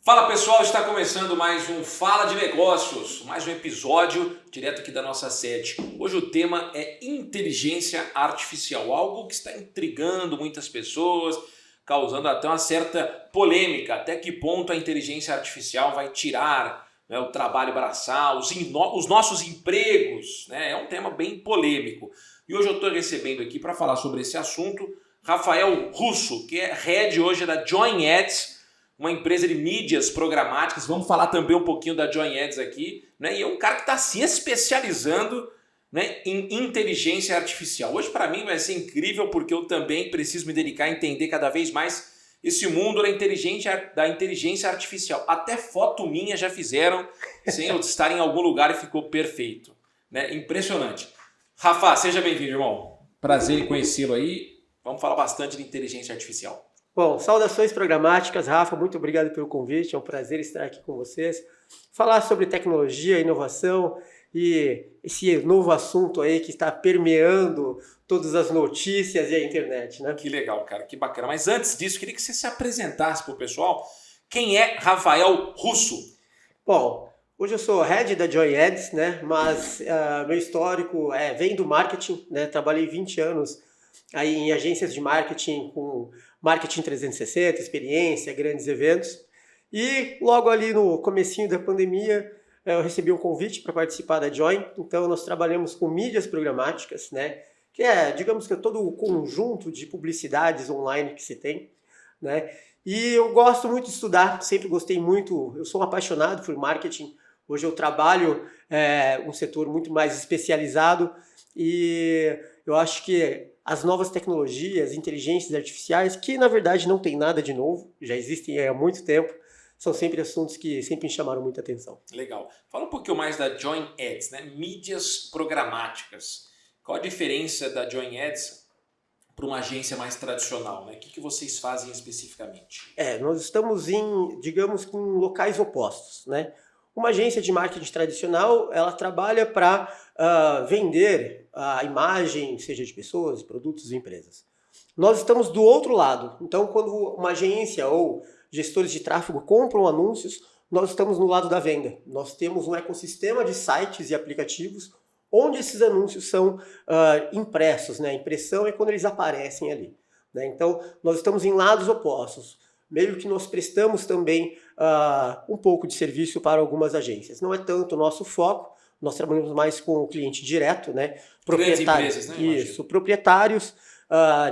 Fala pessoal, está começando mais um Fala de Negócios, mais um episódio direto aqui da nossa sede. Hoje o tema é inteligência artificial, algo que está intrigando muitas pessoas, causando até uma certa polêmica. Até que ponto a inteligência artificial vai tirar, né, o trabalho braçal, os nossos empregos, né? É um tema bem polêmico. E hoje eu estou recebendo aqui para falar sobre esse assunto Rafael Russo, que é head hoje da Join Ads, uma empresa de mídias programáticas. Vamos falar também um pouquinho da Join Ads aqui, né? E é um cara que está se especializando, né, em inteligência artificial. Hoje para mim vai ser incrível porque eu também preciso me dedicar a entender cada vez mais esse mundo da inteligência artificial. Até foto minha já fizeram sem eu estar em algum lugar e ficou perfeito, né? Impressionante. Rafa, seja bem-vindo, irmão. Prazer em conhecê-lo aí. Vamos falar bastante de inteligência artificial. Bom, saudações programáticas, Rafa, muito obrigado pelo convite, é um prazer estar aqui com vocês. Falar sobre tecnologia, inovação e esse novo assunto aí que está permeando todas as notícias e a internet, né? Que legal, cara, que bacana. Mas antes disso, queria que você se apresentasse para o pessoal. Quem é Rafael Russo? Bom, hoje eu sou head da Join Ads, né? Mas meu histórico vem do marketing, né? Trabalhei 20 anos aí em agências de marketing com marketing 360, experiência, grandes eventos. E logo ali no comecinho da pandemia, eu recebi um convite para participar da Join. Então nós trabalhamos com mídias programáticas, né? Que é, digamos que é todo o conjunto de publicidades online que se tem, né? E eu gosto muito de estudar, sempre gostei muito, eu sou um apaixonado por marketing. Hoje eu trabalho um setor muito mais especializado e eu acho que as novas tecnologias, inteligências artificiais, que na verdade não tem nada de novo, já existem há muito tempo, são sempre assuntos que sempre me chamaram muita atenção. Legal. Fala um pouquinho mais da Join Ads, né? Mídias programáticas. Qual a diferença da Join Ads para uma agência mais tradicional, né? O que vocês fazem especificamente? Nós estamos digamos que em locais opostos, né? Uma agência de marketing tradicional, ela trabalha para vender a imagem, seja de pessoas, produtos e empresas. Nós estamos do outro lado. Então, quando uma agência ou gestores de tráfego compram anúncios, nós estamos no lado da venda. Nós temos um ecossistema de sites e aplicativos onde esses anúncios são impressos, né? A impressão é quando eles aparecem ali, né? Então, nós estamos em lados opostos. Meio que nós prestamos também um pouco de serviço para algumas agências. Não é tanto o nosso foco, nós trabalhamos mais com o cliente direto, né? Proprietários, empresas, né? Isso, proprietários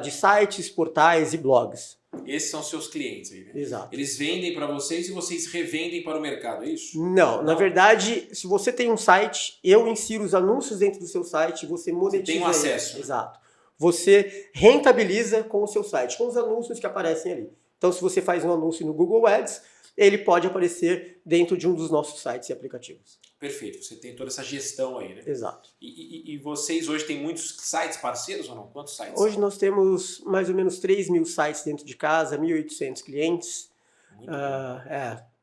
de sites, portais e blogs. Esses são seus clientes aí, né? Exato. Eles vendem para vocês e vocês revendem para o mercado, é isso? Não, na verdade, se você tem um site, eu insiro os anúncios dentro do seu site, você monetiza. Você tem um acesso. Exato. Você rentabiliza com o seu site, com os anúncios que aparecem ali. Então, se você faz um anúncio no Google Ads, ele pode aparecer dentro de um dos nossos sites e aplicativos. Perfeito, você tem toda essa gestão aí, né? Exato. E vocês hoje têm muitos sites parceiros ou não? Quantos sites? Hoje nós temos mais ou menos 3.000 sites dentro de casa, 1.800 clientes,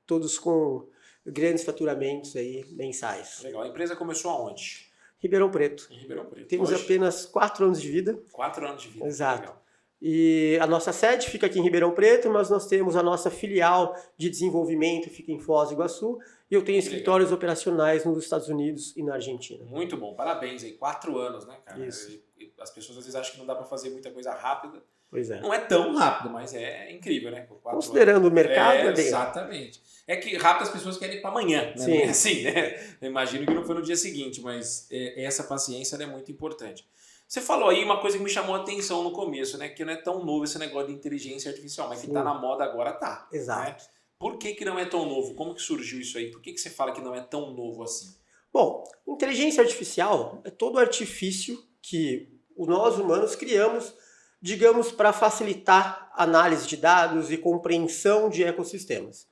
todos com grandes faturamentos aí mensais. Legal. A empresa começou aonde? Ribeirão Preto. Em Ribeirão Preto. Temos hoje? Apenas 4 anos de vida. 4 anos de vida. Exato. Legal. E a nossa sede fica aqui em Ribeirão Preto, mas nós temos a nossa filial de desenvolvimento, fica em Foz do Iguaçu, e eu tenho escritórios operacionais nos Estados Unidos e na Argentina. Muito bom, parabéns aí, 4 anos, né, cara? Isso. As pessoas às vezes acham que não dá para fazer muita coisa rápida. Pois é. Não é tão rápido, mas é incrível, né? Considerando o mercado, exatamente. É que rápido as pessoas querem ir para amanhã, né? Sim. Não é assim, né? Eu imagino que não foi no dia seguinte, mas essa paciência é muito importante. Você falou aí uma coisa que me chamou a atenção no começo, né? Que não é tão novo esse negócio de inteligência artificial, mas que tá na moda agora, tá. Exato. Né? Por que não é tão novo? Como que surgiu isso aí? Por que você fala que não é tão novo assim? Bom, inteligência artificial é todo artifício que nós humanos criamos, digamos, para facilitar análise de dados e compreensão de ecossistemas.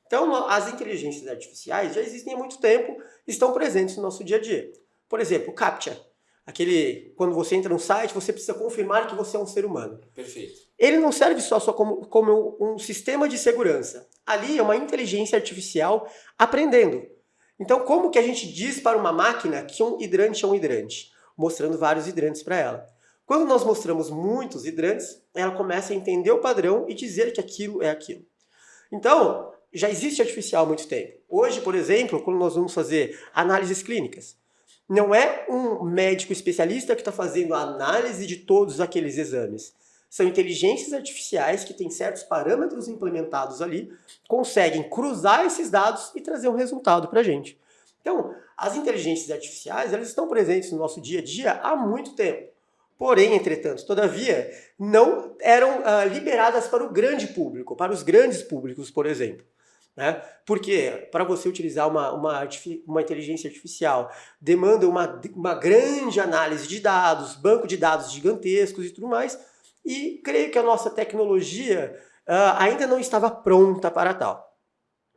Então, as inteligências artificiais já existem há muito tempo, estão presentes no nosso dia a dia. Por exemplo, o CAPTCHA. Quando você entra no site, você precisa confirmar que você é um ser humano. Perfeito. Ele não serve só como um sistema de segurança. Ali é uma inteligência artificial aprendendo. Então, como que a gente diz para uma máquina que um hidrante é um hidrante? Mostrando vários hidrantes para ela. Quando nós mostramos muitos hidrantes, ela começa a entender o padrão e dizer que aquilo é aquilo. Então, já existe artificial há muito tempo. Hoje, por exemplo, quando nós vamos fazer análises clínicas, não é um médico especialista que está fazendo a análise de todos aqueles exames. São inteligências artificiais que têm certos parâmetros implementados ali, conseguem cruzar esses dados e trazer um resultado para a gente. Então, as inteligências artificiais, elas estão presentes no nosso dia a dia há muito tempo. Porém, entretanto, todavia, não eram liberadas para o grande público, para os grandes públicos, por exemplo. Né? Porque para você utilizar uma inteligência artificial, demanda uma grande análise de dados, banco de dados gigantescos e tudo mais, e creio que a nossa tecnologia ainda não estava pronta para tal.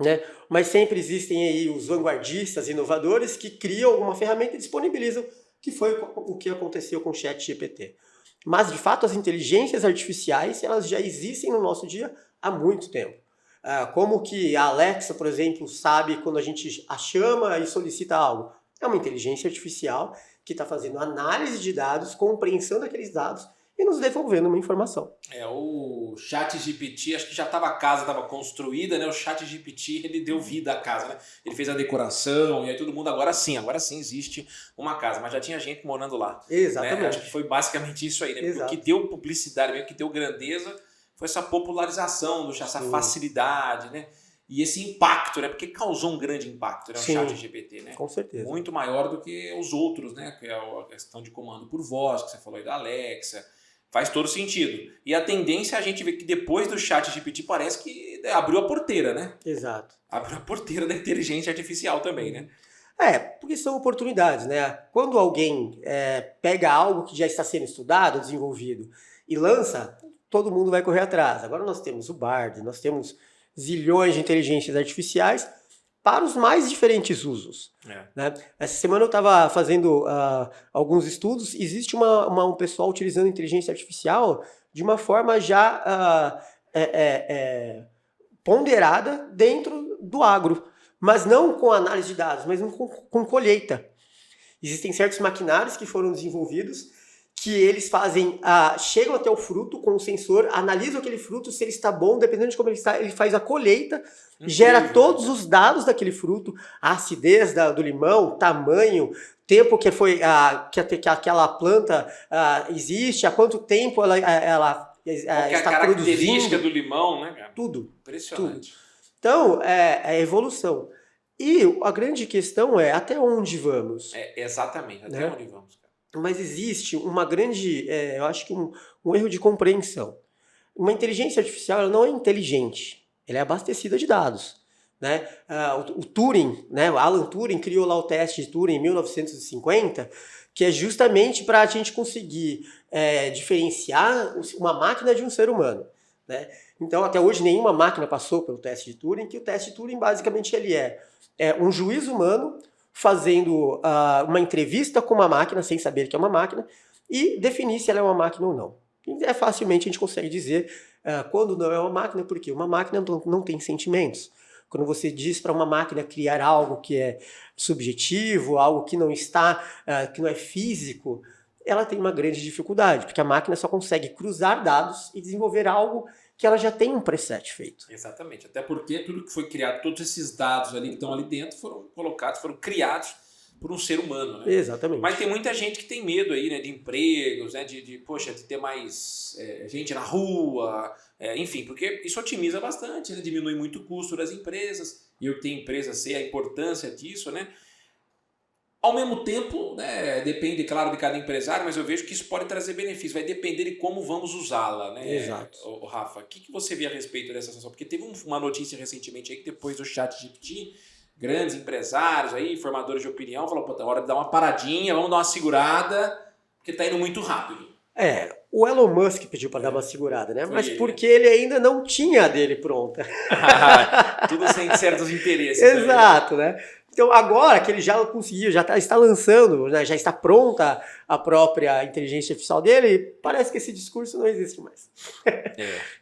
Né? Mas sempre existem aí os vanguardistas, inovadores, que criam alguma ferramenta e disponibilizam, que foi o que aconteceu com o ChatGPT. Mas, de fato, as inteligências artificiais, elas já existem no nosso dia há muito tempo. Como que a Alexa, por exemplo, sabe quando a gente a chama e solicita algo? É uma inteligência artificial que está fazendo análise de dados, compreensão daqueles dados e nos devolvendo uma informação. O ChatGPT, acho que já estava a casa, estava construída, né? O ChatGPT, ele deu vida à casa, né? Ele fez a decoração e aí todo mundo, agora sim existe uma casa, mas já tinha gente morando lá. Exatamente. Né? Acho que foi basicamente isso aí, né? Porque o que deu publicidade, o que deu grandeza foi essa popularização, essa facilidade, né? E esse impacto, né? Porque causou um grande impacto, né? O ChatGPT, né? Com certeza. Muito maior do que os outros, né? Que é a questão de comando por voz, que você falou aí da Alexa. Faz todo sentido. E a tendência é a gente ver que depois do ChatGPT parece que abriu a porteira, né? Exato. Abriu a porteira da inteligência artificial também, né? Porque são oportunidades, né? Quando alguém pega algo que já está sendo estudado, desenvolvido e lança, todo mundo vai correr atrás. Agora nós temos o Bard, nós temos zilhões de inteligências artificiais para os mais diferentes usos. Né? Essa semana eu estava fazendo alguns estudos. Existe um pessoal utilizando inteligência artificial de uma forma já ponderada dentro do agro, mas não com análise de dados, mas com colheita. Existem certos maquinários que foram desenvolvidos que eles chegam até o fruto com o sensor, analisam aquele fruto, se ele está bom, dependendo de como ele está, ele faz a colheita, gera todos os dados daquele fruto, a acidez do limão, tamanho, tempo que aquela planta existe, há quanto tempo ela está a característica do limão, né, cara? Tudo. Impressionante. Tudo. Então, é evolução. E a grande questão é até onde vamos? Exatamente, até onde vamos, cara. Mas existe uma grande, eu acho que um erro de compreensão. Uma inteligência artificial ela não é inteligente, ela é abastecida de dados. Né? O Turing, né? O Alan Turing criou lá o teste de Turing em 1950, que é justamente para a gente conseguir diferenciar uma máquina de um ser humano. Né? Então, até hoje, nenhuma máquina passou pelo teste de Turing, que o teste de Turing, basicamente, ele é um juiz humano fazendo uma entrevista com uma máquina, sem saber que é uma máquina, e definir se ela é uma máquina ou não. E facilmente a gente consegue dizer quando não é uma máquina, porque uma máquina não tem sentimentos. Quando você diz para uma máquina criar algo que é subjetivo, algo que não que não é físico, ela tem uma grande dificuldade, porque a máquina só consegue cruzar dados e desenvolver algo que ela já tem um preset feito. Exatamente, até porque tudo que foi criado, todos esses dados ali que estão ali dentro foram criados por um ser humano, né? Exatamente. Mas tem muita gente que tem medo aí, né, de empregos, né, de ter mais gente na rua, enfim, porque isso otimiza bastante, né, diminui muito o custo das empresas, e eu que tenho empresa sei a importância disso, né? Ao mesmo tempo, né, depende, claro, de cada empresário, mas eu vejo que isso pode trazer benefícios, vai depender de como vamos usá-la, né? Exato. Rafa, o que você vê a respeito dessa situação? Porque teve uma notícia recentemente aí que depois do ChatGPT, grandes empresários aí, formadores de opinião, falaram, pô, tá hora de dar uma paradinha, vamos dar uma segurada, porque tá indo muito rápido. O Elon Musk pediu para dar uma segurada, né? Mas porque ele ainda não tinha a dele pronta. Tudo sem certos interesses. Exato, né? Então agora que ele já conseguiu, está lançando, né, já está pronta a própria inteligência artificial dele, parece que esse discurso não existe mais.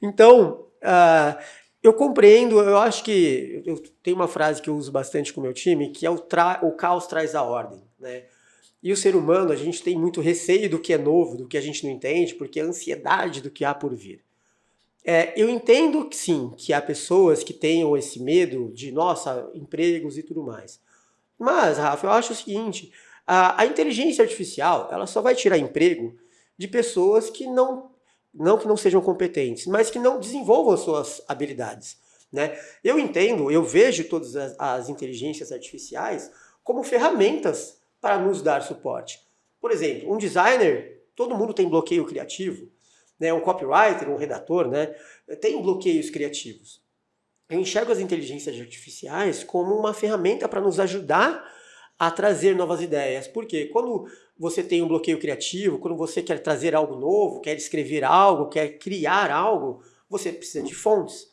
Então, eu compreendo, eu acho que eu tenho uma frase que eu uso bastante com o meu time, que é o caos traz a ordem, né? E o ser humano, a gente tem muito receio do que é novo, do que a gente não entende, porque é a ansiedade do que há por vir. Eu entendo que sim, que há pessoas que tenham esse medo de, nossa, empregos e tudo mais. Mas, Rafa, eu acho o seguinte, a inteligência artificial, ela só vai tirar emprego de pessoas que não sejam competentes, mas que não desenvolvam as suas habilidades, né? Eu entendo, eu vejo todas as inteligências artificiais como ferramentas para nos dar suporte. Por exemplo, um designer, todo mundo tem bloqueio criativo, né? Um copywriter, um redator, né? Tem bloqueios criativos. Eu enxergo as inteligências artificiais como uma ferramenta para nos ajudar a trazer novas ideias. Por quê? Quando você tem um bloqueio criativo, quando você quer trazer algo novo, quer escrever algo, quer criar algo, você precisa de fontes.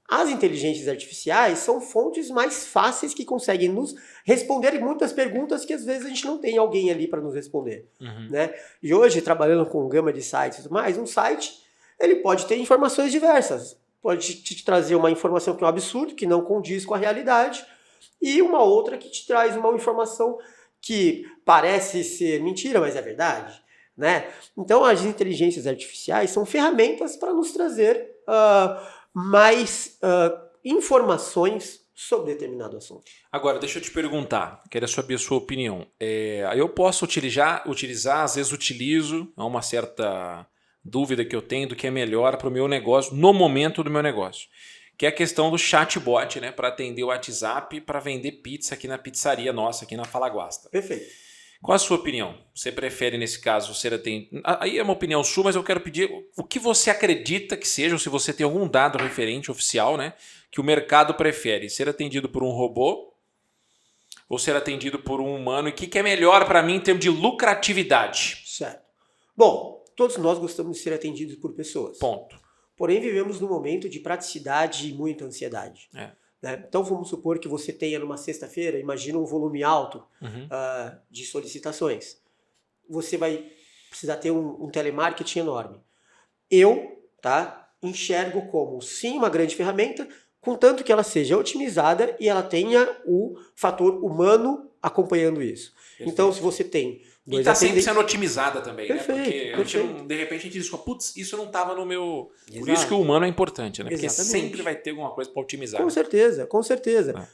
As inteligências artificiais são fontes mais fáceis que conseguem nos responder muitas perguntas que às vezes a gente não tem alguém ali para nos responder. Né? E hoje, trabalhando com gama de sites e tudo mais, um site ele pode ter informações diversas. Pode te trazer uma informação que é um absurdo, que não condiz com a realidade, e uma outra que te traz uma informação que parece ser mentira, mas é verdade. Né? Então, as inteligências artificiais são ferramentas para nos trazer mais informações sobre determinado assunto. Agora, deixa eu te perguntar, quero saber a sua opinião. Eu posso utilizar, às vezes utilizo, há uma certa dúvida que eu tenho do que é melhor para o meu negócio, no momento do meu negócio, que é a questão do chatbot, né, para atender o WhatsApp, para vender pizza aqui na pizzaria nossa, aqui na Falaguasta. Perfeito. Qual a sua opinião? Você prefere, nesse caso, ser atendido? Aí é uma opinião sua, mas eu quero pedir o que você acredita que seja, ou se você tem algum dado referente oficial, né, que o mercado prefere, ser atendido por um robô ou ser atendido por um humano, e o que é melhor para mim em termos de lucratividade? Certo. Bom, todos nós gostamos de ser atendidos por pessoas. Ponto. Porém, vivemos num momento de praticidade e muita ansiedade. Né? Então, vamos supor que você tenha numa sexta-feira, imagina um volume alto de solicitações. Você vai precisar ter um telemarketing enorme. Eu enxergo como, sim, uma grande ferramenta, contanto que ela seja otimizada e ela tenha o fator humano acompanhando isso. Perfeito. Então, se você tem... E está sempre sendo otimizada também, perfeito, né? Porque de repente a gente diz, putz, isso não estava no meu... Exato. Por isso que o humano é importante, né? Porque exatamente. Sempre vai ter alguma coisa para otimizar. Com certeza, com certeza.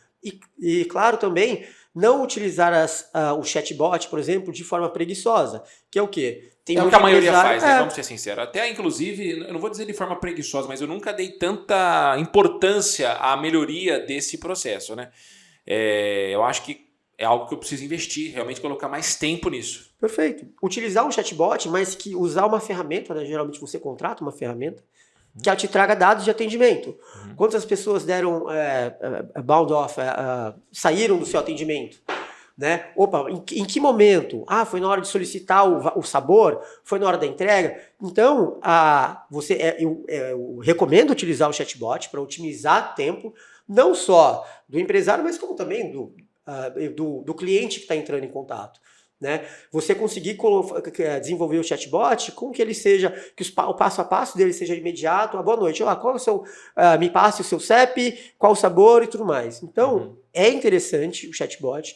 E claro também, não utilizar o chatbot, por exemplo, de forma preguiçosa, que é o quê? Tem o que a maioria faz, né? Vamos ser sinceros. Até, inclusive, eu não vou dizer de forma preguiçosa, mas eu nunca dei tanta importância à melhoria desse processo, né? Eu acho que é algo que eu preciso investir, realmente colocar mais tempo nisso. Perfeito. Utilizar um chatbot, mas que usar uma ferramenta, né? Geralmente você contrata uma ferramenta, que ela te traga dados de atendimento. Quantas pessoas deram bound off, saíram do seu atendimento? Né? Opa, em que momento? Foi na hora de solicitar o sabor? Foi na hora da entrega? Então, eu recomendo utilizar o chatbot para otimizar tempo, não só do empresário, mas como também do cliente que está entrando em contato. Né? Você conseguir desenvolver o chatbot com que ele seja, que o passo a passo dele seja imediato. Boa noite, qual é o seu, me passe o seu CEP, qual o sabor e tudo mais. Então, é interessante o chatbot,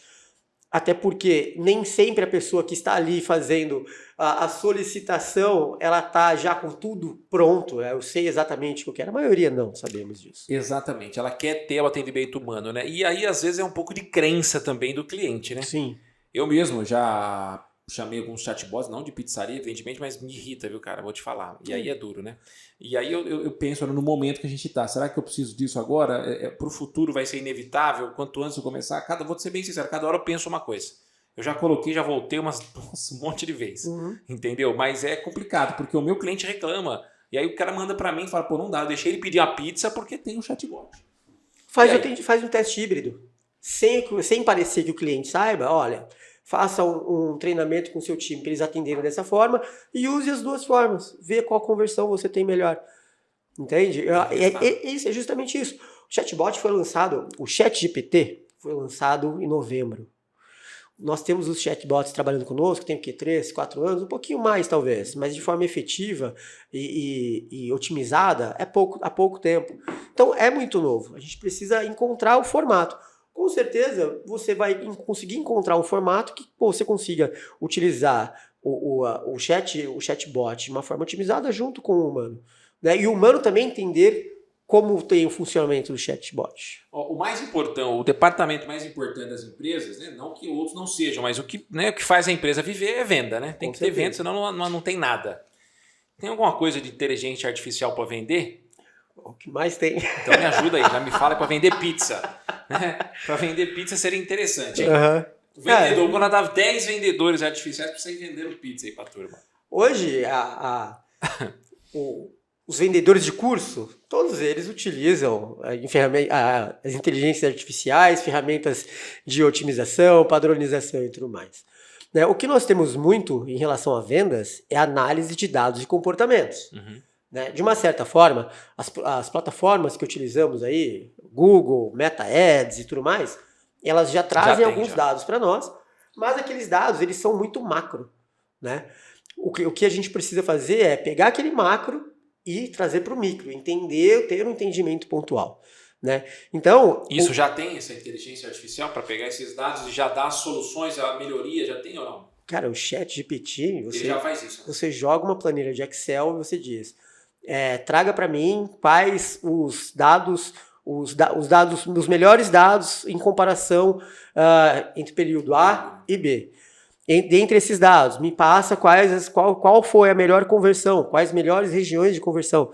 até porque nem sempre a pessoa que está ali fazendo a solicitação, ela está já com tudo pronto. Eu sei exatamente o que eu quero. A maioria não, sabemos disso. Exatamente, ela quer ter o atendimento humano, né? E aí, às vezes, é um pouco de crença também do cliente, né? Sim. Eu mesmo já chamei alguns chatbots, não de pizzaria, evidentemente, mas me irrita, viu, cara? Vou te falar. E aí é duro, né? E aí eu penso no momento que a gente tá. Será que eu preciso disso agora? Pro futuro vai ser inevitável? Quanto antes eu começar? Vou ser bem sincero, cada hora eu penso uma coisa. Eu já coloquei, já voltei um monte de vezes. Entendeu? Mas é complicado, porque o meu cliente reclama. E aí o cara manda pra mim e fala, pô, não dá, eu deixei ele pedir a pizza porque tem um chatbot. Faz um teste híbrido. Sem parecer que o cliente saiba, olha, faça um treinamento com o seu time para eles atenderem dessa forma e use as duas formas. Vê qual conversão você tem melhor. Entende? Isso é justamente isso. O chatbot foi lançado, o ChatGPT foi lançado em novembro. Nós temos os chatbots trabalhando conosco, tem o quê? 3, 4 anos, um pouquinho mais talvez, mas de forma efetiva e otimizada há pouco tempo. Então é muito novo, a gente precisa encontrar o formato. Com certeza você vai conseguir encontrar um formato que você consiga utilizar o chatbot de uma forma otimizada junto com o humano. Né? E o humano também entender como tem o funcionamento do chatbot. O mais importante, o departamento mais importante das empresas, né, não que outros não sejam, mas o que faz a empresa viver é venda, né? Tem que ter venda, senão não tem nada. Tem alguma coisa de inteligência artificial para vender? O que mais tem? Então me ajuda aí, já me fala para vender pizza. Né? Para vender pizza seria interessante, hein? O vendedor, quando dava 10 vendedores artificiais para sair vendendo pizza aí para a turma. Hoje, os vendedores de curso, todos eles utilizam as inteligências artificiais, ferramentas de otimização, padronização e tudo mais. Né? O que nós temos muito em relação a vendas é a análise de dados e comportamentos. Uhum. Né? De uma certa forma, as plataformas que utilizamos aí, Google, Meta Ads e tudo mais, elas já trazem alguns dados para nós, mas aqueles dados eles são muito macro. Né? O que a gente precisa fazer é pegar aquele macro e trazer para o micro, ter um entendimento pontual. Né? Então, isso já tem essa inteligência artificial para pegar esses dados e já dar soluções, a melhoria, já tem ou não? Cara, o ChatGPT, ele já faz isso. Você joga uma planilha de Excel e você diz, traga para mim quais os melhores dados em comparação entre período A e B. Dentre esses dados, me passa qual foi a melhor conversão, quais melhores regiões de conversão. O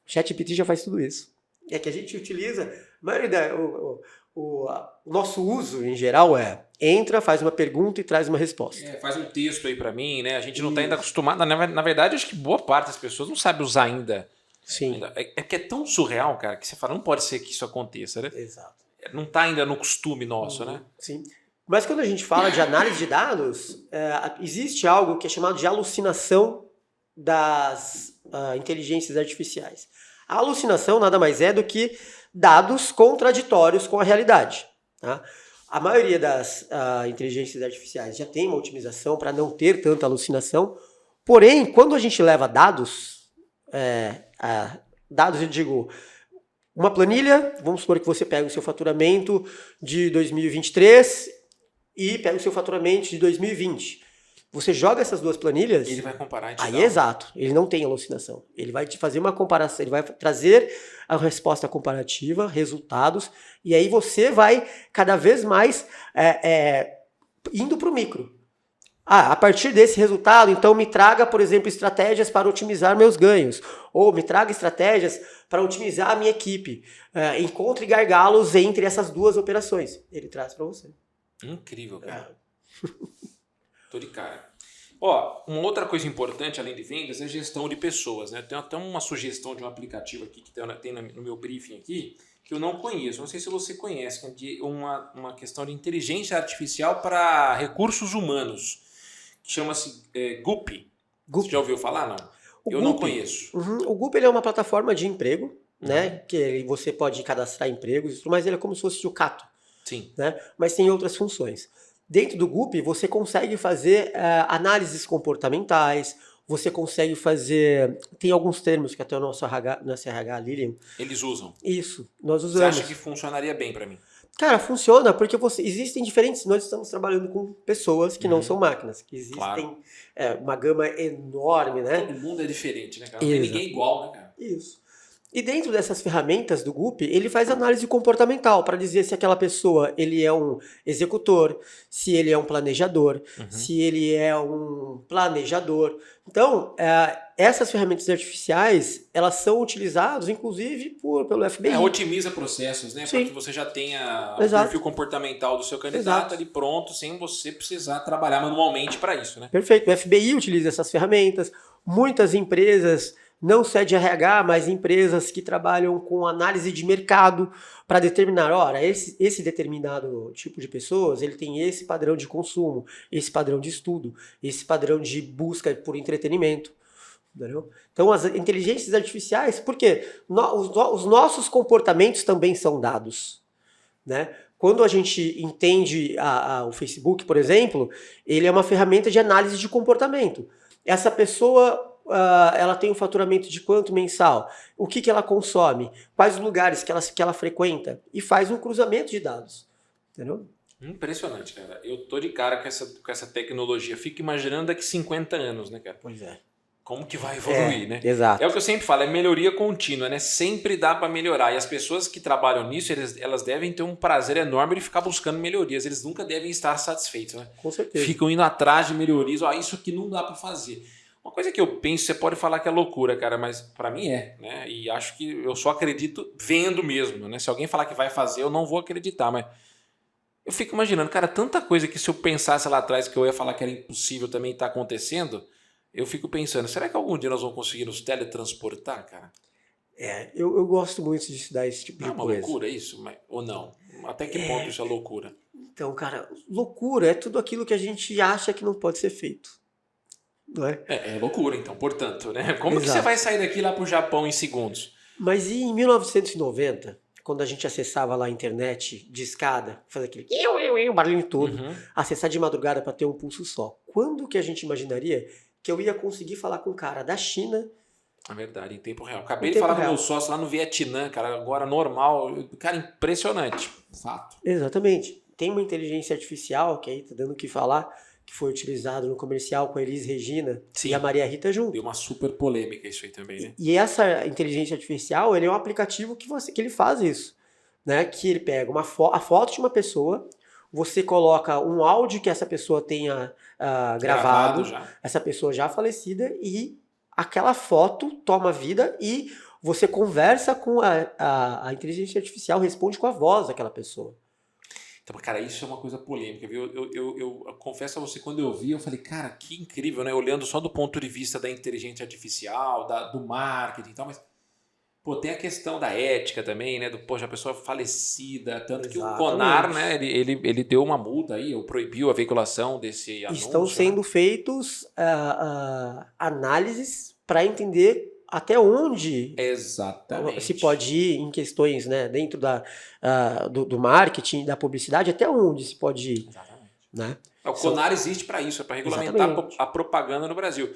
ChatGPT já faz tudo isso. É que a gente utiliza, o nosso uso em geral entra, faz uma pergunta e traz uma resposta. Faz um texto aí para mim, né? A gente não está ainda acostumado. Na verdade, acho que boa parte das pessoas não sabe usar ainda. Sim. É que é tão surreal, cara, que você fala, não pode ser que isso aconteça, né? Exato. Não está ainda no costume nosso, né? Sim. Mas quando a gente fala de análise de dados, existe algo que é chamado de alucinação das inteligências artificiais. A alucinação nada mais é do que dados contraditórios com a realidade. Tá? A maioria das inteligências artificiais já tem uma otimização para não ter tanta alucinação, porém, quando a gente leva dados, eu digo, uma planilha, vamos supor que você pega o seu faturamento de 2023 e pega o seu faturamento de 2020. Você joga essas duas planilhas... Ele vai comparar. Exato. Ele não tem alucinação. Ele vai te fazer uma comparação, ele vai trazer a resposta comparativa, resultados, e aí você vai cada vez mais indo para o micro. A partir desse resultado, então me traga, por exemplo, estratégias para otimizar meus ganhos. Ou me traga estratégias para otimizar a minha equipe. Encontre gargalos entre essas duas operações. Ele traz para você. Incrível, cara. Tô de cara. Ó, uma outra coisa importante, além de vendas, é a gestão de pessoas, né? Tem até uma sugestão de um aplicativo aqui que tem no meu briefing aqui, que eu não conheço. Não sei se você conhece, que é de uma questão de inteligência artificial para recursos humanos, que chama-se Guppy. Você já ouviu falar, não? Eu não conheço. O Guppy ele é uma plataforma de emprego, né? Que você pode cadastrar empregos, mas ele é como se fosse o Cato. Sim. Né? Mas tem outras funções. Dentro do Guppy, você consegue fazer análises comportamentais, você consegue fazer... Tem alguns termos que até o nosso RH, Lilian... Eles usam. Isso, nós usamos. Você acha que funcionaria bem para mim? Cara, funciona porque existem diferentes... Nós estamos trabalhando com pessoas que não são máquinas, que existem uma gama enorme, né? Todo mundo é diferente, né, cara? Não tem ninguém igual, né, cara? Isso. E dentro dessas ferramentas do Guppy, ele faz análise comportamental para dizer se aquela pessoa ele é um executor, se ele é um planejador, se ele é um planejador. Então, essas ferramentas artificiais, elas são utilizadas, inclusive, pelo FBI. Otimiza processos, né? Para que você já tenha o perfil comportamental do seu candidato ali pronto, sem você precisar trabalhar manualmente para isso, né? Perfeito. O FBI utiliza essas ferramentas. Muitas empresas... Não só de RH, mas empresas que trabalham com análise de mercado para determinar, esse determinado tipo de pessoas, ele tem esse padrão de consumo, esse padrão de estudo, esse padrão de busca por entretenimento. Entendeu? Então, as inteligências artificiais, porque os nossos comportamentos também são dados. Né? Quando a gente entende o Facebook, por exemplo, ele é uma ferramenta de análise de comportamento. Essa pessoa... ela tem um faturamento de quanto mensal? O que ela consome? Quais os lugares que ela frequenta? E faz um cruzamento de dados. Entendeu? Impressionante, cara. Eu tô de cara com essa tecnologia. Fico imaginando daqui 50 anos, né, cara? Pois é. Como que vai evoluir, né? Exato. É o que eu sempre falo, é melhoria contínua, né? Sempre dá para melhorar. E as pessoas que trabalham nisso, elas devem ter um prazer enorme de ficar buscando melhorias. Eles nunca devem estar satisfeitos, né? Com certeza. Ficam indo atrás de melhorias. Ó, isso aqui não dá para fazer. Uma coisa que eu penso, você pode falar que é loucura, cara, mas para mim é, né? E acho que eu só acredito vendo mesmo, né? Se alguém falar que vai fazer, eu não vou acreditar, mas eu fico imaginando, cara, tanta coisa que se eu pensasse lá atrás que eu ia falar que era impossível também tá acontecendo, eu fico pensando, será que algum dia nós vamos conseguir nos teletransportar, cara? Eu gosto muito de estudar esse tipo Não é de uma coisa. loucura isso? Ou não? Até que ponto isso é loucura? Então, cara, loucura é tudo aquilo que a gente acha que não pode ser feito, não é? É loucura, então, portanto, né? Como que você Exato. vai sair daqui lá pro Japão em segundos? Mas e em 1990, quando a gente acessava lá a internet de escada, fazia aquele barulho todo, Uhum. acessar de madrugada para ter um pulso só. Quando que a gente imaginaria que eu ia conseguir falar com um cara da China É verdade, em tempo real. Acabei em de tempo falar com real? meu sócio lá no Vietnã, cara, agora normal. Cara, impressionante. Fato. Exatamente. Tem uma inteligência artificial que aí tá dando o que falar, que foi utilizado no comercial com a Elis Regina Sim. e a Maria Rita junto. Deu uma super polêmica isso aí também, né? E essa inteligência artificial, ele é um aplicativo que ele faz isso, né? Que ele pega a foto de uma pessoa, você coloca um áudio que essa pessoa tenha gravado, já. essa pessoa já falecida, e aquela foto toma vida e você conversa com a inteligência artificial, responde com a voz daquela pessoa. Então, cara, isso é uma coisa polêmica, viu? Eu confesso a você, quando eu vi, eu falei, cara, que incrível, né? Olhando só do ponto de vista da inteligência artificial, do marketing e tal, mas, pô, tem a questão da ética também, né? Poxa, a pessoa falecida, tanto que o Exatamente. CONAR, né? Ele deu uma multa aí, ou proibiu a veiculação desse anúncio. Estão sendo feitos análises para entender até onde Exatamente. se pode ir em questões, né, dentro do marketing, da publicidade, até onde se pode ir. Exatamente. Né? O CONAR existe para isso, é para regulamentar Exatamente. a propaganda no Brasil.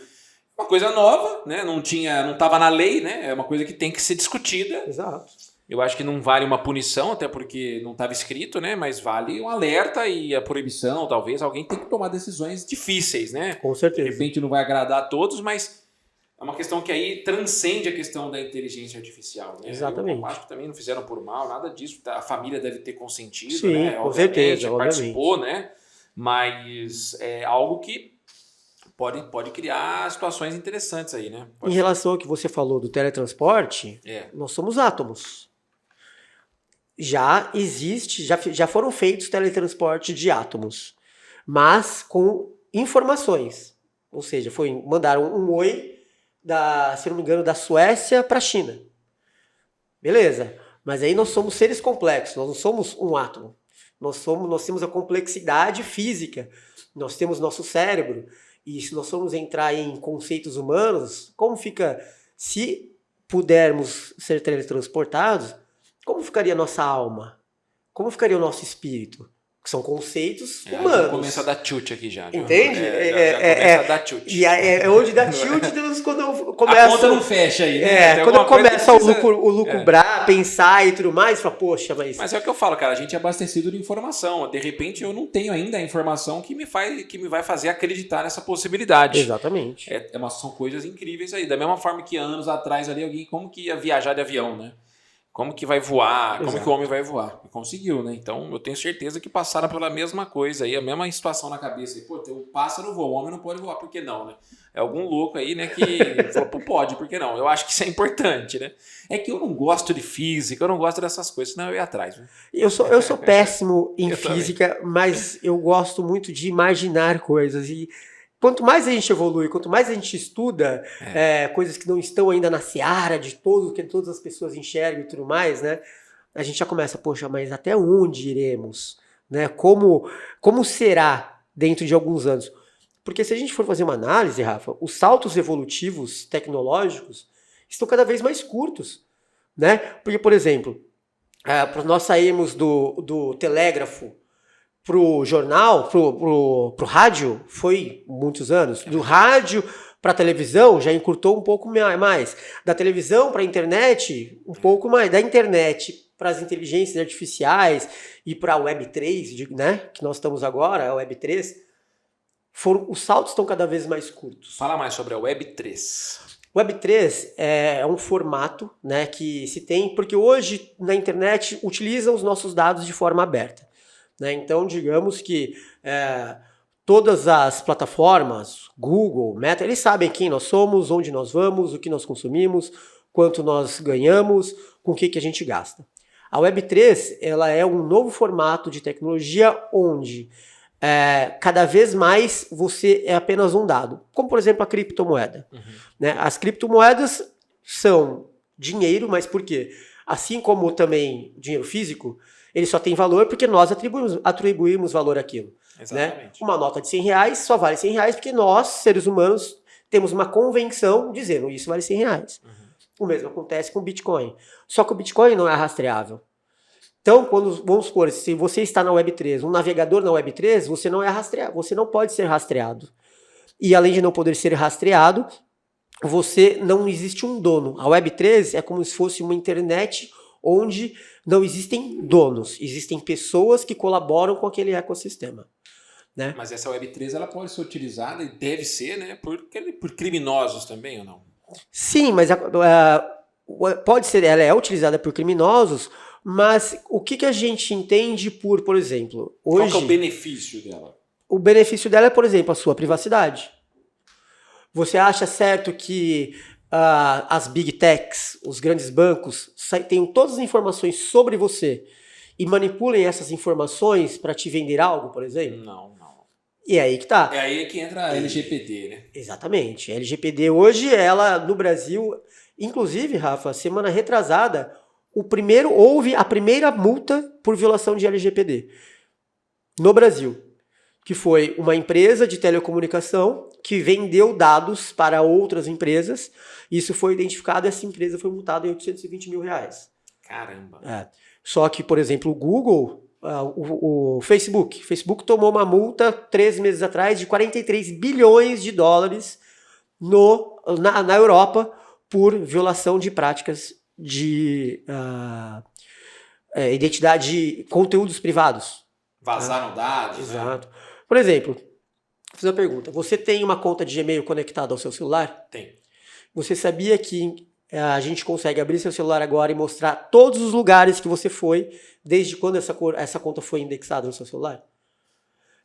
Uma coisa nova, né? Não estava na lei, né? É uma coisa que tem que ser discutida. Exato. Eu acho que não vale uma punição, até porque não estava escrito, né? Mas vale um alerta e a proibição, talvez. Alguém tem que tomar decisões difíceis, né? Com certeza. De repente não vai agradar a todos, mas é uma questão que aí transcende a questão da inteligência artificial, né? Exatamente. Eu acho que também não fizeram por mal, nada disso. A família deve ter consentido, Sim, né? com certeza, participou, né? Mas é algo que pode criar situações interessantes aí, né? Em relação ao que você falou do teletransporte, nós somos átomos. Já foram feitos teletransporte de átomos, mas com informações. Ou seja, mandaram um oi, se não me engano, da Suécia para a China. Beleza, mas aí nós somos seres complexos, nós não somos um átomo. Nós temos a complexidade física, nós temos nosso cérebro, e se nós formos entrar em conceitos humanos, como fica, se pudermos ser teletransportados, como ficaria a nossa alma? Como ficaria o nosso espírito? Que são conceitos humanos. Já começa a dar tilt aqui já. Entende? Já começa a dar tilt. E é onde dá tilt quando começa... A conta não fecha aí, né? Quando começa o lucubrar, pensar e tudo mais, fala, poxa, mas... Mas é o que eu falo, cara, a gente é abastecido de informação. De repente eu não tenho ainda a informação que me vai fazer acreditar nessa possibilidade. Exatamente. São coisas incríveis aí. Da mesma forma que anos atrás ali, alguém, como que ia viajar de avião, né? Como que vai voar? Como que o homem vai voar? E conseguiu, né? Então, eu tenho certeza que passaram pela mesma coisa aí, a mesma situação na cabeça. E, pô, o pássaro voa, o homem não pode voar, por que não, né? É algum louco aí, né, que falou, pô, pode, por que não? Eu acho que isso é importante, né? É que eu não gosto de física, eu não gosto dessas coisas, senão eu ia atrás. Né? Eu sou péssimo em física, mas eu gosto muito de imaginar coisas. E quanto mais a gente evolui, quanto mais a gente estuda coisas que não estão ainda na seara de que todas as pessoas enxergam e tudo mais, né? A gente já começa, poxa, mas até onde iremos? Né? Como será dentro de alguns anos? Porque se a gente for fazer uma análise, Rafa, os saltos evolutivos tecnológicos estão cada vez mais curtos. Né? Porque, por exemplo, nós saímos do telégrafo pro jornal, pro rádio, foi muitos anos. Do rádio para televisão já encurtou um pouco mais. Da televisão para a internet, um pouco mais. Da internet para as inteligências artificiais e para a Web3, né, que nós estamos agora, a Web3, os saltos estão cada vez mais curtos. Fala mais sobre a Web3. Web3 é um formato, né, que se tem, porque hoje na internet utilizam os nossos dados de forma aberta. Né? Então, digamos que todas as plataformas, Google, Meta, eles sabem quem nós somos, onde nós vamos, o que nós consumimos, quanto nós ganhamos, com o que a gente gasta. A Web3 ela é um novo formato de tecnologia onde cada vez mais você é apenas um dado, como por exemplo a criptomoeda. Né? As criptomoedas são dinheiro, mas por quê? Assim como também dinheiro físico, ele só tem valor porque nós atribuímos valor àquilo. Né? Uma nota de R$100 só vale R$100 porque nós, seres humanos, temos uma convenção dizendo isso vale R$100. O mesmo acontece com o Bitcoin. Só que o Bitcoin não é rastreável. Então, vamos supor, se você está na Web3, um navegador na Web3, você não é rastreado, você não pode ser rastreado. E além de não poder ser rastreado, não existe um dono. A Web3 é como se fosse uma internet onde não existem donos, existem pessoas que colaboram com aquele ecossistema. Né? Mas essa Web3 ela pode ser utilizada e deve ser, né, por criminosos também ou não? Sim, mas pode ser, ela é utilizada por criminosos, mas o que a gente entende por exemplo, hoje... Qual que é o benefício dela? O benefício dela é, por exemplo, a sua privacidade. Você acha certo que as big techs, os grandes bancos, tenham todas as informações sobre você e manipulem essas informações para te vender algo, por exemplo? Não. E é aí que tá. É aí que entra a LGPD, né? Exatamente. A LGPD hoje, ela no Brasil, inclusive, Rafa, semana retrasada, houve a primeira multa por violação de LGPD no Brasil, que foi uma empresa de telecomunicação que vendeu dados para outras empresas. Isso foi identificado e essa empresa foi multada em R$820 mil. Caramba. Só que, por exemplo, o Google, o Facebook tomou uma multa 3 meses atrás de 43 bilhões de dólares na Europa por violação de práticas de identidade de conteúdos privados. Vazaram dados. Exato. Né? Por exemplo, vou fazer uma pergunta. Você tem uma conta de Gmail conectada ao seu celular? Tem. Você sabia que a gente consegue abrir seu celular agora e mostrar todos os lugares que você foi desde quando essa conta foi indexada no seu celular?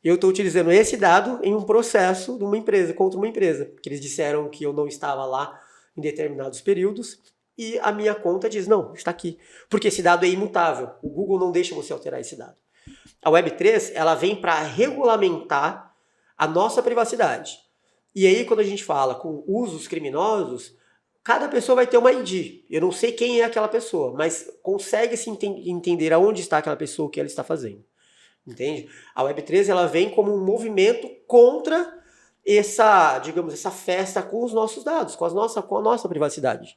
Eu estou utilizando esse dado em um processo de uma empresa, contra uma empresa, que eles disseram que eu não estava lá em determinados períodos e a minha conta diz, não, está aqui. Porque esse dado é imutável. O Google não deixa você alterar esse dado. A Web3, ela vem para regulamentar a nossa privacidade. E aí, quando a gente fala com usos criminosos, cada pessoa vai ter uma ID. Eu não sei quem é aquela pessoa, mas consegue-se entender aonde está aquela pessoa, o que ela está fazendo. Entende? A Web3 ela vem como um movimento contra essa festa com os nossos dados, com a nossa privacidade.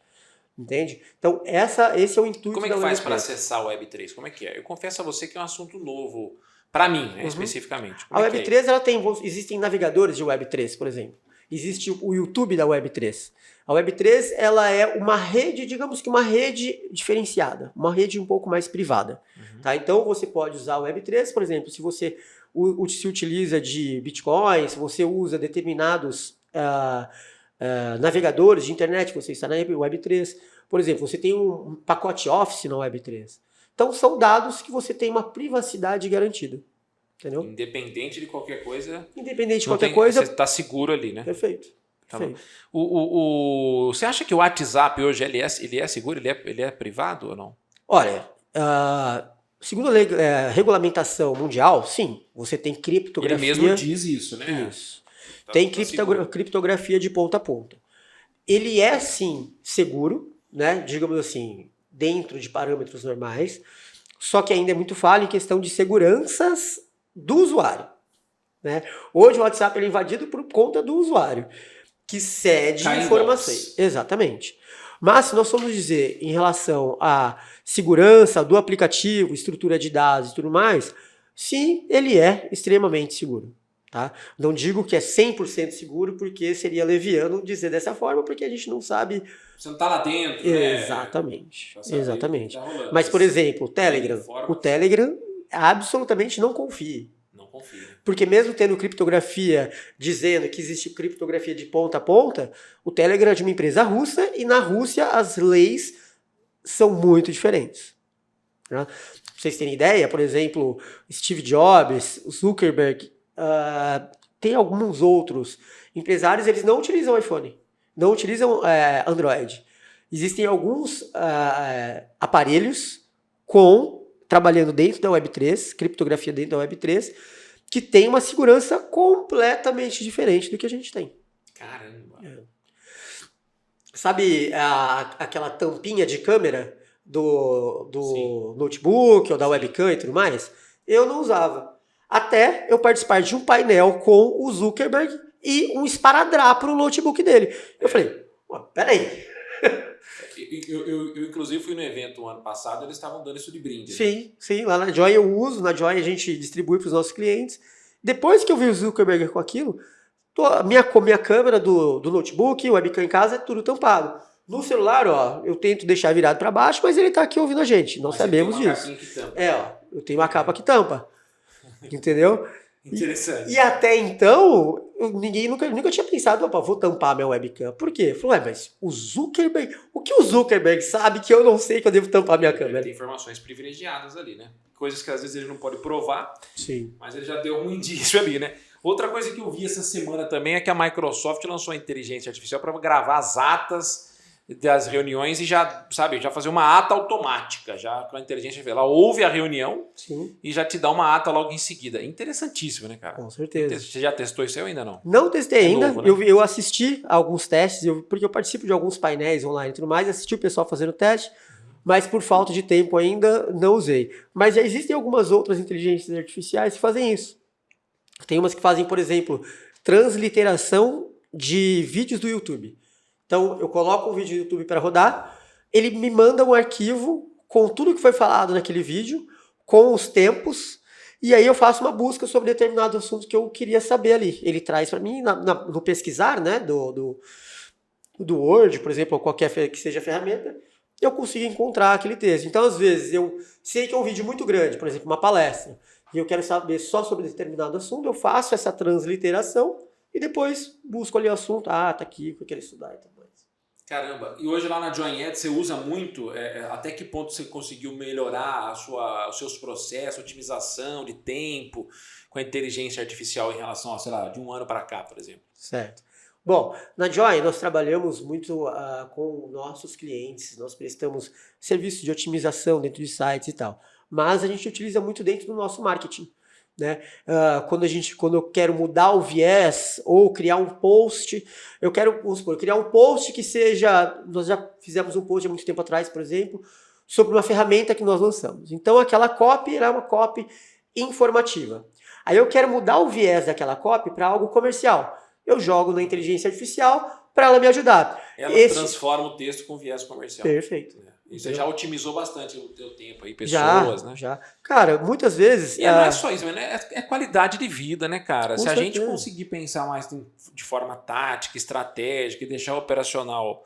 Entende? Então, esse é o intuito da Web3. Como é que faz para acessar o Web3? Como é que é? Eu confesso a você que é um assunto novo, para mim, né, especificamente. A Web3, existem navegadores de Web3, por exemplo. Existe o YouTube da Web3. A Web3, ela é uma rede, digamos que uma rede diferenciada, uma rede um pouco mais privada. Tá? Então, você pode usar a Web3, por exemplo, se você se utiliza de Bitcoin, se você usa determinados navegadores de internet, você está na Web3. Por exemplo, você tem um pacote Office na Web3. Então, são dados que você tem uma privacidade garantida. Entendeu? Independente de qualquer coisa. Você está seguro ali, né? Perfeito. Tá. Você acha que o WhatsApp hoje ele é seguro? Ele é privado ou não? Olha, segundo a regulamentação mundial, sim, você tem criptografia. Ele mesmo diz isso, né? Isso. Tem criptografia de ponta a ponta. Ele é, sim, seguro, né? Digamos assim, dentro de parâmetros normais, só que ainda é muito falho em questão de seguranças do usuário. Né? Hoje o WhatsApp é invadido por conta do usuário, que cede informações. Exatamente. Mas se nós formos dizer em relação à segurança do aplicativo, estrutura de dados e tudo mais, sim, ele é extremamente seguro. Tá? Não digo que é 100% seguro, porque seria leviano dizer dessa forma, porque a gente não sabe... Você não está lá dentro, Exatamente, né? exatamente. Tá rolando, mas, por exemplo, o Telegram, absolutamente não confie. Não confia. Porque mesmo tendo criptografia, dizendo que existe criptografia de ponta a ponta, o Telegram é de uma empresa russa e na Rússia as leis são muito diferentes. Né? Pra vocês terem ideia, por exemplo, Steve Jobs, Zuckerberg, tem alguns outros empresários, eles não utilizam iPhone, não utilizam Android. Existem alguns aparelhos trabalhando dentro da Web3, criptografia dentro da Web3, que tem uma segurança completamente diferente do que a gente tem. Caramba! Sabe aquela tampinha de câmera do notebook ou da webcam e tudo mais? Eu não usava. Até eu participar de um painel com o Zuckerberg e um esparadrapo no notebook dele. Eu falei, peraí. Eu inclusive fui no evento ano passado, eles estavam dando isso de brinde. Sim, lá na Joy eu uso, na Joy a gente distribui para os nossos clientes. Depois que eu vi o Zuckerberg com aquilo, minha câmera do notebook, o webcam em casa, é tudo tampado. No celular, eu tento deixar virado para baixo, mas ele está aqui ouvindo a gente, nós sabemos disso. Que tampa. Eu tenho uma capa que tampa, entendeu? Interessante. E até então, ninguém nunca tinha pensado, vou tampar minha webcam. Por quê? Falou, mas o que o Zuckerberg sabe que eu não sei que eu devo tampar minha câmera? Tem informações privilegiadas ali, né? Coisas que às vezes ele não pode provar, sim, mas ele já deu um indício ali, né? Outra coisa que eu vi essa semana também é que a Microsoft lançou a inteligência artificial para gravar as atas das reuniões e já fazer uma ata automática, já com a inteligência artificial. Ela ouve a reunião e já te dá uma ata logo em seguida. Interessantíssimo, né, cara? Com certeza. Você já testou isso aí ou ainda não? Não testei ainda. Novo, né? Eu assisti a alguns testes, porque eu participo de alguns painéis online e tudo mais, assisti o pessoal fazendo teste, mas por falta de tempo ainda não usei. Mas já existem algumas outras inteligências artificiais que fazem isso. Tem umas que fazem, por exemplo, transliteração de vídeos do YouTube. Então, eu coloco um vídeo do YouTube para rodar, ele me manda um arquivo com tudo que foi falado naquele vídeo, com os tempos, e aí eu faço uma busca sobre determinado assunto que eu queria saber ali. Ele traz para mim, no pesquisar, né, do Word, por exemplo, ou qualquer que seja a ferramenta, eu consigo encontrar aquele texto. Então, às vezes, eu sei que é um vídeo muito grande, por exemplo, uma palestra, e eu quero saber só sobre determinado assunto, eu faço essa transliteração e depois busco ali o assunto. Tá aqui, o que eu quero estudar e tudo mais. Caramba, e hoje lá na JoinEd você usa muito, até que ponto você conseguiu melhorar os seus processos, otimização de tempo com a inteligência artificial em relação a, sei lá, de um ano para cá, por exemplo? Certo. Bom, na Joy nós trabalhamos muito com nossos clientes, nós prestamos serviços de otimização dentro de sites e tal, mas a gente utiliza muito dentro do nosso marketing. Né? Quando eu quero mudar o viés ou criar um post, eu quero, vamos supor, criar um post que seja, nós já fizemos um post há muito tempo atrás, por exemplo, sobre uma ferramenta que nós lançamos. Então aquela copy é uma copy informativa. Aí eu quero mudar o viés daquela copy para algo comercial. Eu jogo na inteligência artificial para ela me ajudar. Ela transforma o texto com viés comercial. Perfeito. E você já otimizou bastante o teu tempo aí, pessoas, né? Já. Cara, muitas vezes... E não é só isso, né? É qualidade de vida, né, cara? Se a gente conseguir pensar mais de forma tática, estratégica e deixar operacional,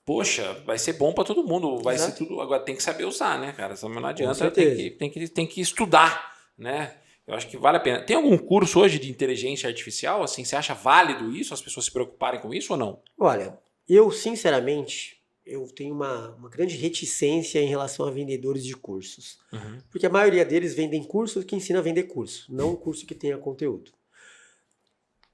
poxa, vai ser bom para todo mundo. Vai ser tudo. Agora tem que saber usar, né, cara? Não adianta, tem que estudar, né? Eu acho que vale a pena. Tem algum curso hoje de inteligência artificial? Assim, você acha válido isso? As pessoas se preocuparem com isso ou não? Olha, eu sinceramente... eu tenho uma grande reticência em relação a vendedores de cursos. Porque a maioria deles vendem curso que ensina a vender curso, não um curso que tenha conteúdo.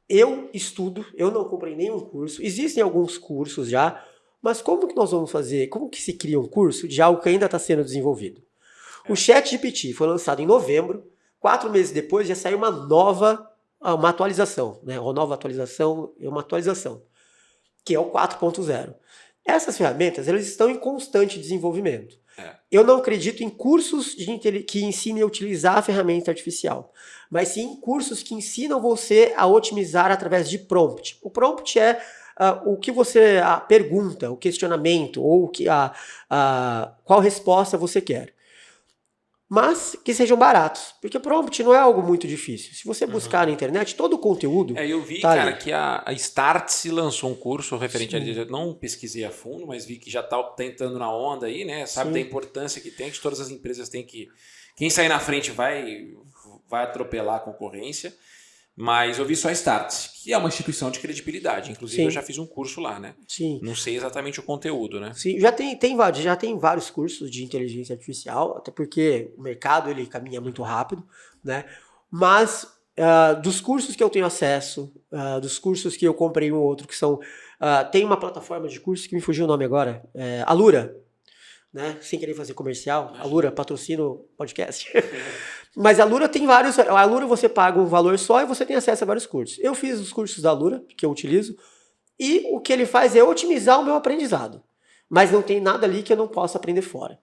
Eu estudo, eu não comprei nenhum curso. Existem alguns cursos já, mas como que nós vamos fazer? Como que se cria um curso de algo que ainda está sendo desenvolvido? O ChatGPT foi lançado em novembro, 4 meses depois já saiu uma atualização, né? Uma nova atualização, uma atualização, que é o 4.0. Essas ferramentas, elas estão em constante desenvolvimento. Eu não acredito em cursos que ensinem a utilizar a ferramenta artificial, mas sim em cursos que ensinam você a otimizar através de prompt. O prompt é o que você pergunta, o questionamento, ou qual resposta você quer. mas que sejam baratos. Porque prompt não é algo muito difícil. Se você buscar na internet, todo o conteúdo... Eu vi, tá cara, ali. que a Startse lançou um curso referente a isso. Eu não pesquisei a fundo, mas vi que já tá entrando na onda aí, né? Sabe da importância que tem, que todas as empresas têm que... Quem sair na frente vai atropelar a concorrência. Mas eu vi só a Startse, que é uma instituição de credibilidade. Inclusive, eu já fiz um curso lá, né? Sim. Não sei exatamente o conteúdo, né? Sim, já tem vários cursos de inteligência artificial, até porque o mercado ele caminha muito rápido, né? Mas dos cursos que eu tenho acesso, dos cursos que eu comprei um ou outro, que são... tem uma plataforma de cursos que me fugiu o nome agora, Alura, né? Sem querer fazer comercial, Alura, patrocina o podcast. Mas a Alura tem vários... A Alura você paga um valor só e você tem acesso a vários cursos. Eu fiz os cursos da Alura, que eu utilizo, e o que ele faz é otimizar o meu aprendizado. Mas não tem nada ali que eu não possa aprender fora.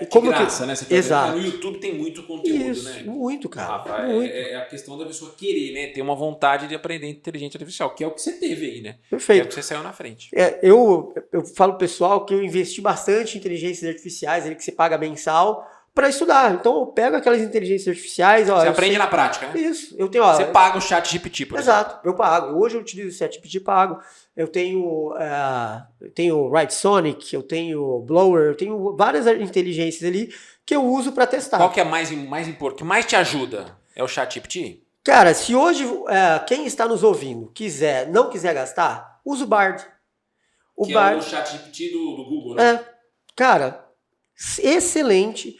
Como graça, né? Você Exato. No YouTube tem muito conteúdo, isso, né? Muito, cara. Rafa, muito. É a questão da pessoa querer, né? Ter uma vontade de aprender inteligência artificial, que é o que você teve aí, né? Perfeito. Que é o que você saiu na frente. Eu falo pro pessoal que eu investi bastante em inteligências artificiais, que você paga mensal, para estudar. Então eu pego aquelas inteligências artificiais... Você aprende na prática, né? Isso. Eu tenho, você paga o ChatGPT, por exemplo. Exato, eu pago. Hoje eu utilizo o ChatGPT pago. Eu tenho Write Sonic, eu tenho Blower, eu tenho várias inteligências ali que eu uso para testar. Qual que é mais importante, que mais te ajuda? É o ChatGPT? Cara, se hoje quem está nos ouvindo não quiser gastar, usa o Bard. É o ChatGPT do Google, né? Cara, excelente.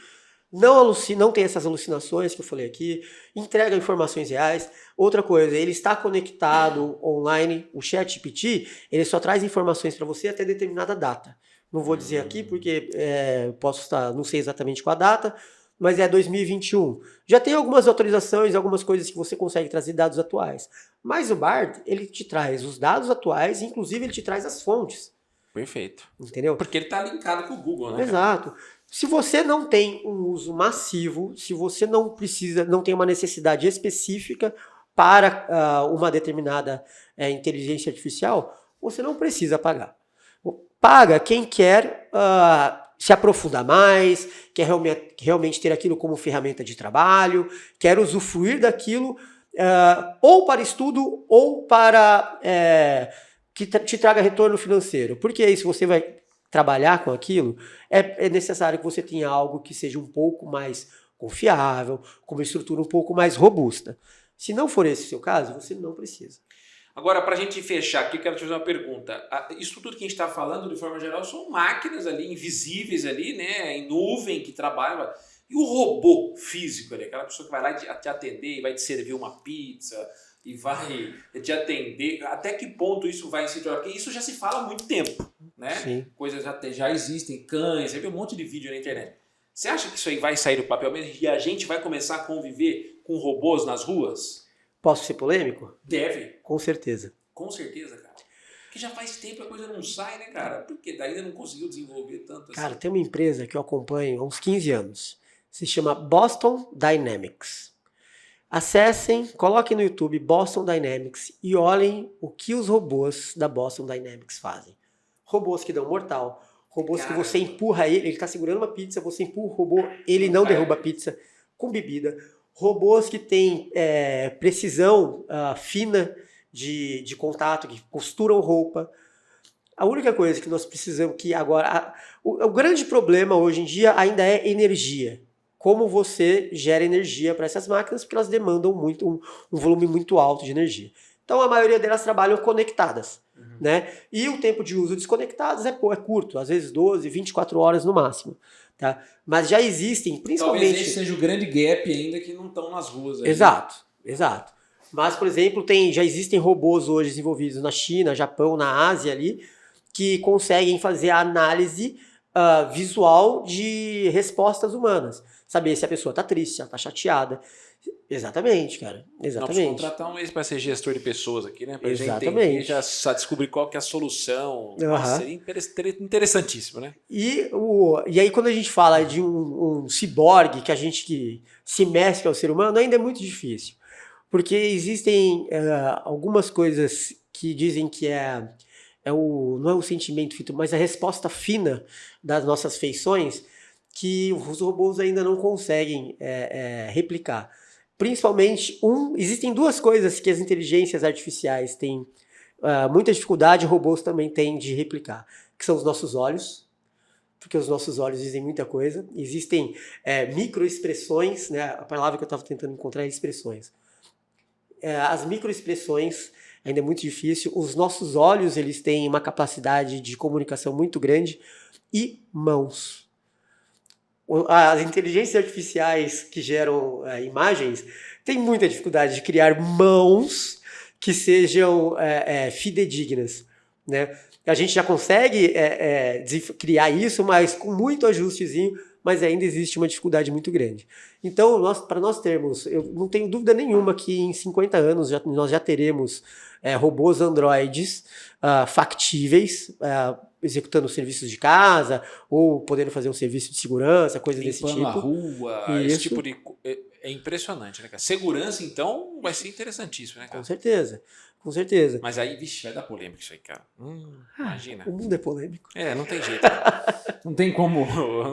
Não tem essas alucinações que eu falei aqui, entrega informações reais. Outra coisa, ele está conectado online, o ChatGPT, ele só traz informações para você até determinada data. Não vou dizer aqui porque não sei exatamente qual a data, mas é 2021. Já tem algumas autorizações, algumas coisas que você consegue trazer dados atuais. Mas o Bard, ele te traz os dados atuais, inclusive ele te traz as fontes. Perfeito. Entendeu? Porque ele está linkado com o Google, né? Exato. Se você não tem um uso massivo, se você não tem uma necessidade específica para uma determinada inteligência artificial, você não precisa pagar. Paga quem quer se aprofundar mais, quer realmente ter aquilo como ferramenta de trabalho, quer usufruir daquilo ou para estudo ou para que te traga retorno financeiro. Porque aí, se você vai trabalhar com aquilo, é necessário que você tenha algo que seja um pouco mais confiável, com uma estrutura um pouco mais robusta. Se não for esse o seu caso, você não precisa. Agora, para a gente fechar aqui, eu quero te fazer uma pergunta. Isso tudo que a gente está falando, de forma geral, são máquinas ali, invisíveis ali, né, em nuvem, que trabalham. E o robô físico ali, aquela pessoa que vai lá te atender e vai te servir uma pizza e vai te atender, até que ponto isso vai incentivar? Porque isso já se fala há muito tempo, né? Sim. Coisas já existem, cães, você vê um monte de vídeo na internet. Você acha que isso aí vai sair do papel mesmo e a gente vai começar a conviver com robôs nas ruas? Posso ser polêmico? Deve. Com certeza. Com certeza, cara. Porque já faz tempo a coisa não sai, né, cara? Porque daí ainda não conseguiu desenvolver tanto assim. Cara, tem uma empresa que eu acompanho há uns 15 anos. Se chama Boston Dynamics. Acessem, coloquem no YouTube Boston Dynamics e olhem o que os robôs da Boston Dynamics fazem. Robôs que dão mortal, robôs que você empurra ele está segurando uma pizza, você empurra o robô, ele não derruba a pizza com bebida. Robôs que têm precisão fina de contato, que costuram roupa. A única coisa que nós precisamos que agora... O grande problema hoje em dia ainda é energia. Como você gera energia para essas máquinas, porque elas demandam muito, um volume muito alto de energia. Então a maioria delas trabalham conectadas. Né? E o tempo de uso desconectados é curto, às vezes 12, 24 horas no máximo. Tá? Mas já existem, principalmente... Talvez esse seja o grande gap ainda que não estão nas ruas. Aí. Exato. Mas, por exemplo, já existem robôs hoje desenvolvidos na China, Japão, na Ásia ali, que conseguem fazer a análise visual de respostas humanas. Saber se a pessoa está triste, se ela está chateada. Exatamente, cara. Exatamente. Nós contratar um para ser gestor de pessoas aqui, né? Para Exatamente. já descobrir qual que é a solução. Nossa, seria interessantíssimo, né? E aí quando a gente fala de um ciborgue que se mescla ao ser humano, ainda é muito difícil. Porque existem algumas coisas que dizem que não é o sentimento fito, mas a resposta fina das nossas feições, que os robôs ainda não conseguem replicar. Principalmente, existem duas coisas que as inteligências artificiais têm muita dificuldade, robôs também têm de replicar, que são os nossos olhos, porque os nossos olhos dizem muita coisa. Existem microexpressões, né? A palavra que eu estava tentando encontrar é expressões. As microexpressões ainda é muito difícil. Os nossos olhos, eles têm uma capacidade de comunicação muito grande. E mãos. As inteligências artificiais que geram imagens têm muita dificuldade de criar mãos que sejam fidedignas, né? A gente já consegue criar isso, mas com muito ajustezinho, mas ainda existe uma dificuldade muito grande. Então, para nós termos, eu não tenho dúvida nenhuma que em 50 anos nós já teremos robôs androides factíveis, executando serviços de casa, ou podendo fazer um serviço de segurança, coisas desse tipo. Limpando a rua, Isso. esse tipo de... É impressionante, né, cara? Segurança, então, vai ser interessantíssimo, né, cara? Com certeza, com certeza. Mas aí, vixe, vai dar polêmica isso aí, cara. Imagina. O mundo é polêmico. Não tem jeito. Não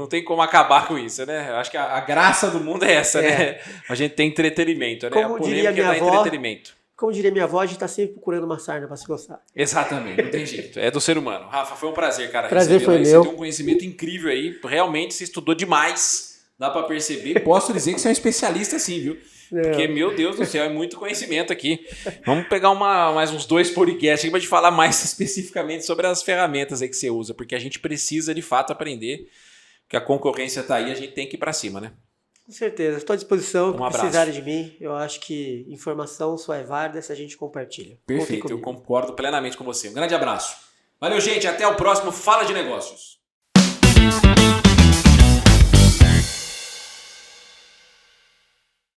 tem como acabar com isso, né? Eu acho que a graça do mundo é essa, né? A gente tem entretenimento, né? Como a polêmica diria minha avó, entretenimento. Como diria minha avó, a gente tá sempre procurando uma sarna para se coçar. Exatamente, não tem jeito. É do ser humano. Rafa, foi um prazer, cara. Prazer foi meu. Você tem um conhecimento incrível aí. Realmente, você estudou demais. Dá para perceber. Posso dizer que você é um especialista sim, viu? Porque, meu Deus do céu, é muito conhecimento aqui. Vamos pegar mais uns 2 podcasts aqui para te falar mais especificamente sobre as ferramentas aí que você usa. Porque a gente precisa, de fato, aprender que a concorrência tá aí, a gente tem que ir para cima, né? Com certeza, estou à disposição. Um abraço. Se precisarem de mim, eu acho que informação só é válida se a gente compartilha. Perfeito, eu concordo plenamente com você. Um grande abraço. Valeu, gente. Até o próximo Fala de Negócios.